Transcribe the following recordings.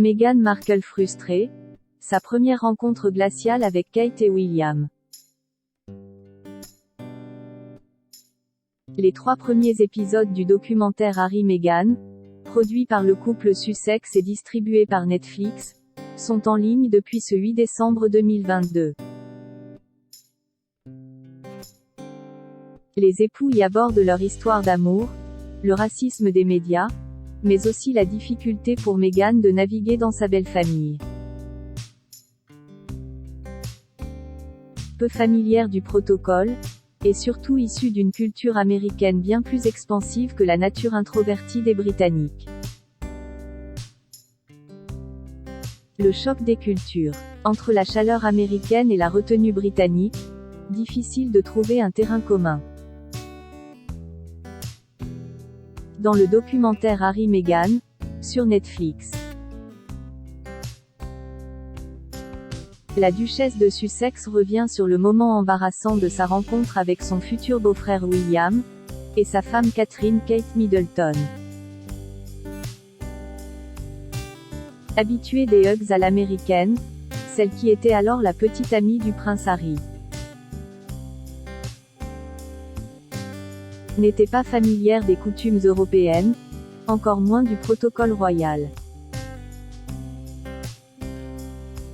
Meghan Markle frustrée, sa première rencontre glaciale avec Kate et William. Les 3 premiers épisodes du documentaire Harry-Meghan, produit par le couple Sussex et distribué par Netflix, sont en ligne depuis ce 8 décembre 2022. Les époux y abordent leur histoire d'amour, le racisme des médias, mais aussi la difficulté pour Meghan de naviguer dans sa belle famille. Peu familière du protocole, et surtout issue d'une culture américaine bien plus expansive que la nature introvertie des Britanniques. Le choc des cultures. Entre la chaleur américaine et la retenue britannique, difficile de trouver un terrain commun. Dans le documentaire Harry-Meghan, sur Netflix. La duchesse de Sussex revient sur le moment embarrassant de sa rencontre avec son futur beau-frère William, et sa femme Catherine Kate Middleton. Habituée des hugs à l'américaine, celle qui était alors la petite amie du prince Harry n'était pas familière des coutumes européennes, encore moins du protocole royal.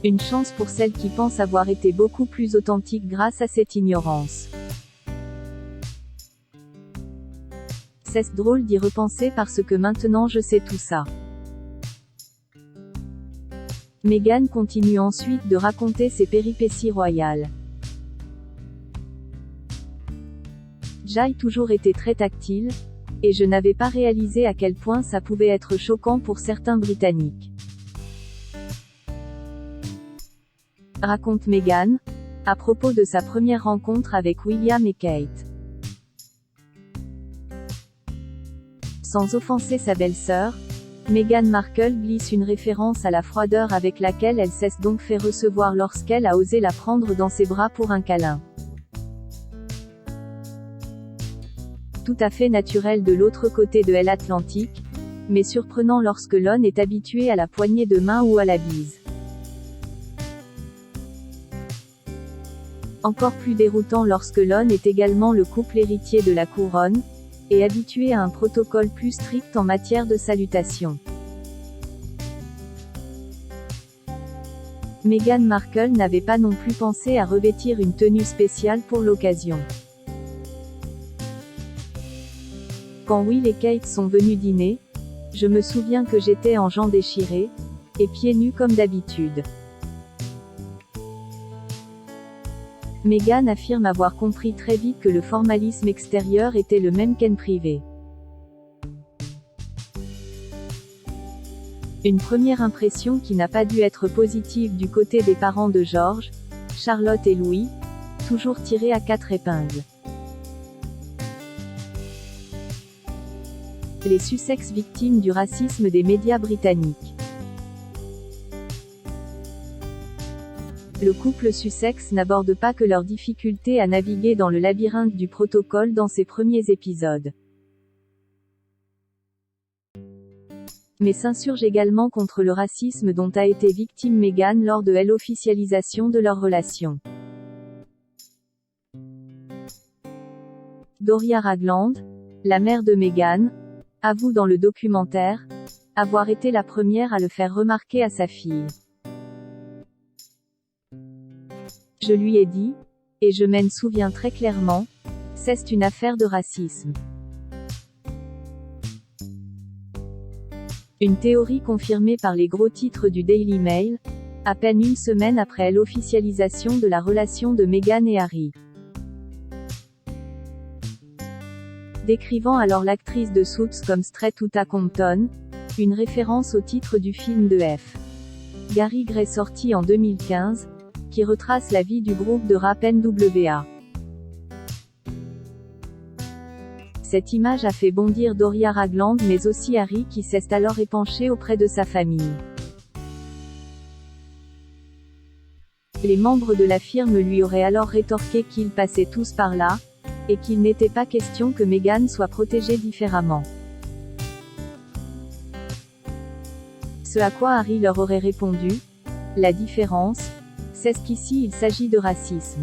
Une chance pour celle qui pense avoir été beaucoup plus authentique grâce à cette ignorance. C'est drôle d'y repenser parce que maintenant je sais tout ça. Meghan continue ensuite de raconter ses péripéties royales. J'ai toujours été très tactile, et je n'avais pas réalisé à quel point ça pouvait être choquant pour certains Britanniques. Raconte Meghan, à propos de sa première rencontre avec William et Kate. Sans offenser sa belle-sœur, Meghan Markle glisse une référence à la froideur avec laquelle elle s'est donc fait recevoir lorsqu'elle a osé la prendre dans ses bras pour un câlin. Tout à fait naturel de l'autre côté de l'Atlantique, mais surprenant lorsque l'on est habitué à la poignée de main ou à la bise. Encore plus déroutant lorsque l'on est également le couple héritier de la couronne, et habitué à un protocole plus strict en matière de salutation. Meghan Markle n'avait pas non plus pensé à revêtir une tenue spéciale pour l'occasion. Quand Will et Kate sont venus dîner, je me souviens que j'étais en jeans déchirés, et pieds nus comme d'habitude. Meghan affirme avoir compris très vite que le formalisme extérieur était le même qu'en privé. Une première impression qui n'a pas dû être positive du côté des parents de George, Charlotte et Louis, toujours tirés à 4 épingles. Les Sussex victimes du racisme des médias britanniques. Le couple Sussex n'aborde pas que leurs difficultés à naviguer dans le labyrinthe du protocole dans ses premiers épisodes, mais s'insurge également contre le racisme dont a été victime Meghan lors de l'officialisation de leur relation. Doria Ragland, la mère de Meghan, avoue dans le documentaire avoir été la première à le faire remarquer à sa fille. Je lui ai dit, et je m'en souviens très clairement, c'est une affaire de racisme. Une théorie confirmée par les gros titres du Daily Mail, à peine une semaine après l'officialisation de la relation de Meghan et Harry. Décrivant alors l'actrice de Suits comme Straight Outta Compton, une référence au titre du film de F. Gary Gray sorti en 2015, qui retrace la vie du groupe de rap NWA. Cette image a fait bondir Doria Ragland mais aussi Harry qui s'est alors épanché auprès de sa famille. Les membres de la firme lui auraient alors rétorqué qu'ils passaient tous par là, et qu'il n'était pas question que Meghan soit protégée différemment. Ce à quoi Harry leur aurait répondu: la différence, c'est qu'ici il s'agit de racisme.